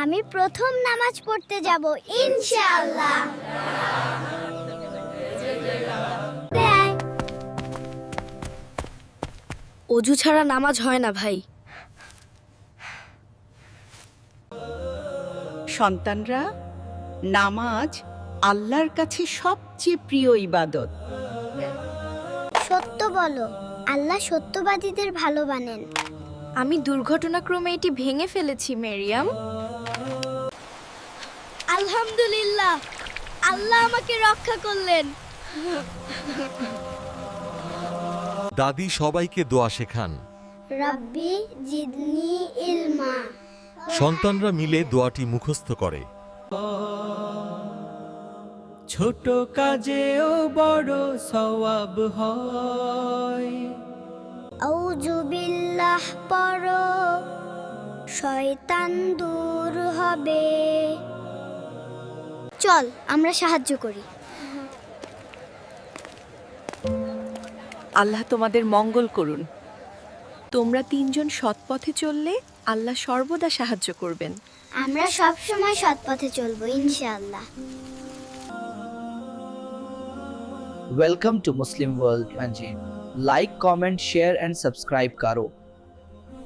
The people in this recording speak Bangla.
আমি প্রথম নামাজ পড়তে যাব ইনশাআল্লাহ। অজু ছাড়া নামাজ হয় না ভাই। সন্তানরা, নামাজ আল্লাহর কাছে সবচেয়ে প্রিয় ইবাদত। সত্য বলো, আল্লাহ সত্যবাদীদের ভালো বানেন। আমি দুর্ঘটনাক্রমে এটি ভেঙে ফেলেছি মেরিয়াম। আলহামদুলিল্লাহ, আল্লাহ আমাকে রক্ষা করলেন। দাদি সবাইকে দোয়া শেখান। রাব্বি জিদনি ইলমা। সন্তানরা মিলে দোয়াটি মুখস্থ করে। ছোট কাজেও বড় সওয়াব হয়। আউযু বিল্লাহ পড়ো, শয়তান দূর হবে। চল আমরা সাহায্য করি। আল্লাহ তোমাদের মঙ্গল করুন। তোমরা তিনজন সৎ পথে চললে আল্লাহ সর্বদা সাহায্য করবেন। আমরা সব সময় সৎ পথে চলবো ইনশাআল্লাহ। Welcome to Muslim World Manjid. Like, comment, share and subscribe Karo.